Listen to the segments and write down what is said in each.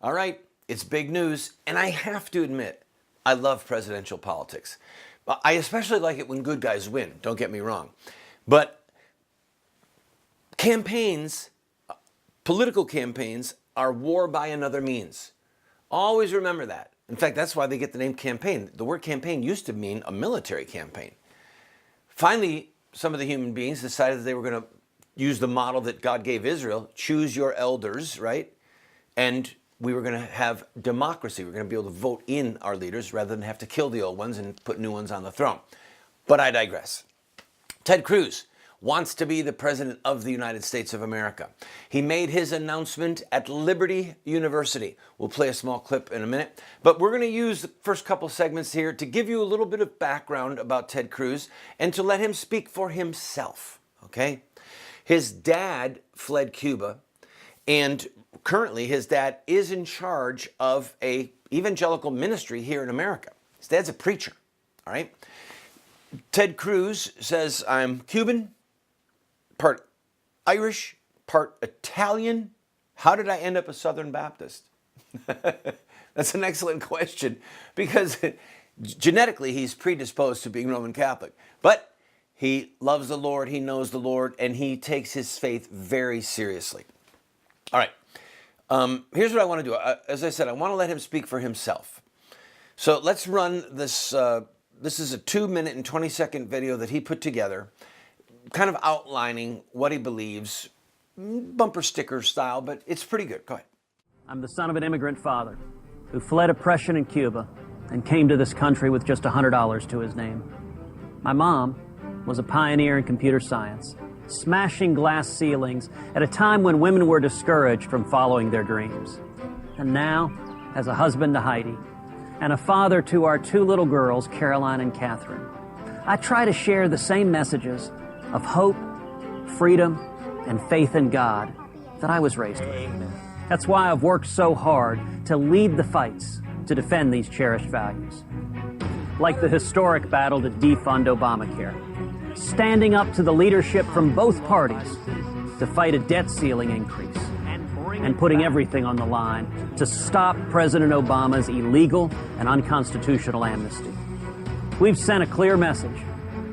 All right, it's big news, and I have to admit, I love presidential politics. I especially like it when good guys win, don't get me wrong. But campaigns, political campaigns, are war by another means. Always remember that. In fact, that's why they get the name campaign. The word campaign used to mean a military campaign. Finally, some of the human beings decided that they were going to use the model that God gave Israel, choose your elders, right? And we were going to have democracy. We're going to be able to vote in our leaders rather than have to kill the old ones and put new ones on the throne. But I digress. Ted Cruz wants to be the president of the United States of America. He made his announcement at Liberty University. We'll play a small clip in a minute, but we're going to use the first couple segments here to give you a little bit of background about Ted Cruz and to let him speak for himself, okay? His dad fled Cuba, and currently his dad is in charge of an evangelical ministry here in America. His dad's a preacher, all right? Ted Cruz says, I'm Cuban, part Irish, part Italian. How did I end up a Southern Baptist? That's an excellent question because genetically he's predisposed to being Roman Catholic. But he loves the Lord, he knows the Lord, and he takes his faith very seriously. All right, here's what I want to do. As I said, I want to let him speak for himself. So let's run this. This is a 2-minute and 20-second video that he put together, kind of outlining what he believes, bumper sticker style, but it's pretty good. Go ahead. I'm the son of an immigrant father who fled oppression in Cuba and came to this country with just $100 to his name. My mom was a pioneer in computer science, smashing glass ceilings at a time when women were discouraged from following their dreams. And now, as a husband to Heidi, and a father to our 2 little girls, Caroline and Catherine, I try to share the same messages of hope, freedom, and faith in God that I was raised with. That's why I've worked so hard to lead the fights to defend these cherished values. Like the historic battle to defund Obamacare, standing up to the leadership from both parties to fight a debt ceiling increase, and putting everything on the line to stop President Obama's illegal and unconstitutional amnesty. We've sent a clear message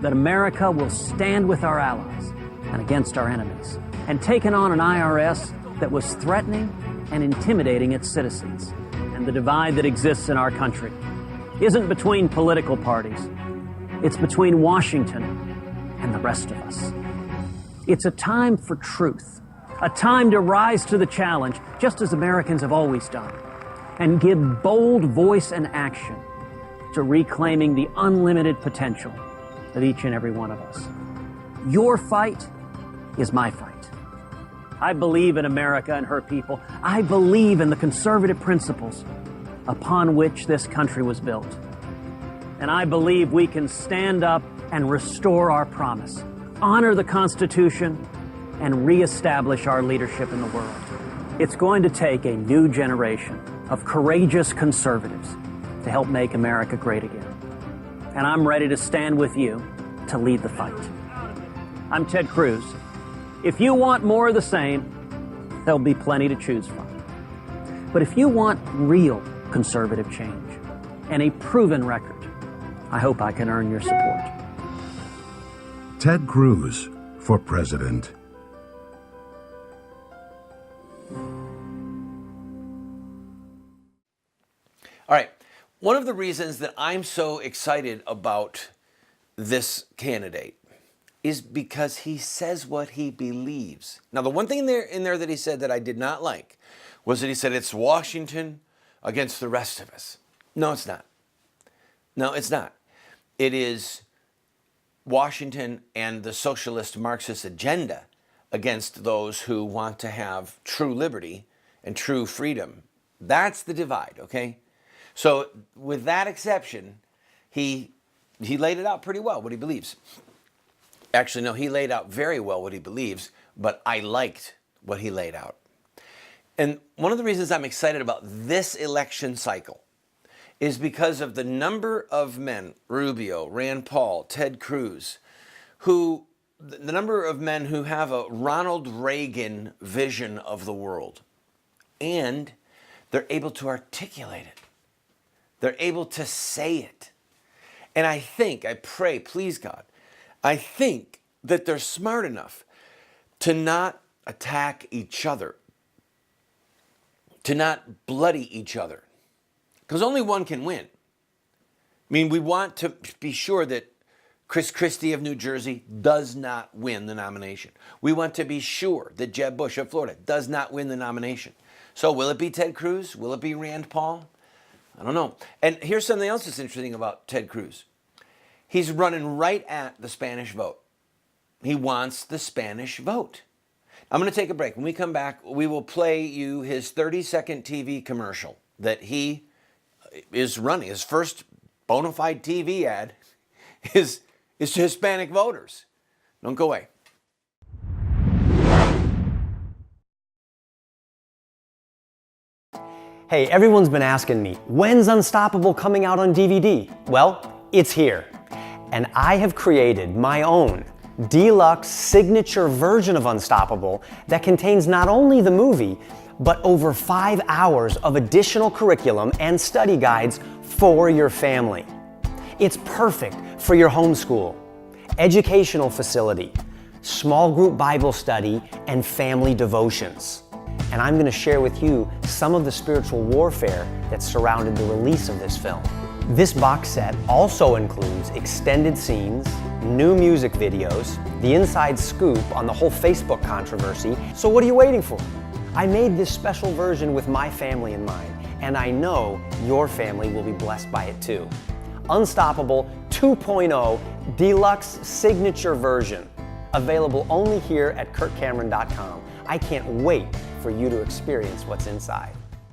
that America will stand with our allies and against our enemies, and taken on an IRS that was threatening and intimidating its citizens. And the divide that exists in our country isn't between political parties. It's between Washington and the rest of us. It's a time for truth, a time to rise to the challenge, just as Americans have always done, and give bold voice and action to reclaiming the unlimited potential of each and every one of us. Your fight is my fight. I believe in America and her people. I believe in the conservative principles upon which this country was built. And I believe we can stand up and restore our promise, honor the Constitution, and reestablish our leadership in the world. It's going to take a new generation of courageous conservatives to help make America great again. And I'm ready to stand with you to lead the fight. I'm Ted Cruz. If you want more of the same, there'll be plenty to choose from. But if you want real conservative change and a proven record, I hope I can earn your support. Ted Cruz for president. All right. One of the reasons that I'm so excited about this candidate is because he says what he believes. Now, the one thing in there that he said that I did not like was that he said it's Washington against the rest of us. No, it's not. No, it's not. It is Washington and the socialist Marxist agenda against those who want to have true liberty and true freedom. That's the divide, okay? So with that exception, he laid it out pretty well, what he believes. Actually, no, he laid out very well what he believes, but I liked what he laid out. And one of the reasons I'm excited about this election cycle is because of the number of men, Rubio, Rand Paul, Ted Cruz, the number of men who have a Ronald Reagan vision of the world. And They're able to articulate it. They're able to say it. And I pray, please God, I think that they're smart enough to not attack each other, to not bloody each other, because only one can win. I mean, we want to be sure that Chris Christie of New Jersey does not win the nomination. We want to be sure that Jeb Bush of Florida does not win the nomination. So will it be Ted Cruz? Will it be Rand Paul? I don't know. And here's something else that's interesting about Ted Cruz. He's running right at the Spanish vote. He wants the Spanish vote. I'm going to take a break. When we come back, we will play you his 30-second TV commercial that he is running. His first bona fide TV ad is to Hispanic voters. Don't go away. Hey, everyone's been asking me, when's Unstoppable coming out on DVD? Well, it's here. And I have created my own deluxe signature version of Unstoppable that contains not only the movie, but over 5 hours of additional curriculum and study guides for your family. It's perfect for your homeschool, educational facility, small group Bible study, and family devotions. And I'm going to share with you some of the spiritual warfare that surrounded the release of this film. This box set also includes extended scenes, new music videos, the inside scoop on the whole Facebook controversy. So what are you waiting for? I made this special version with my family in mind, and I know your family will be blessed by it too. Unstoppable 2.0 Deluxe Signature Version, available only here at KurtCameron.com. I can't wait for you to experience what's inside.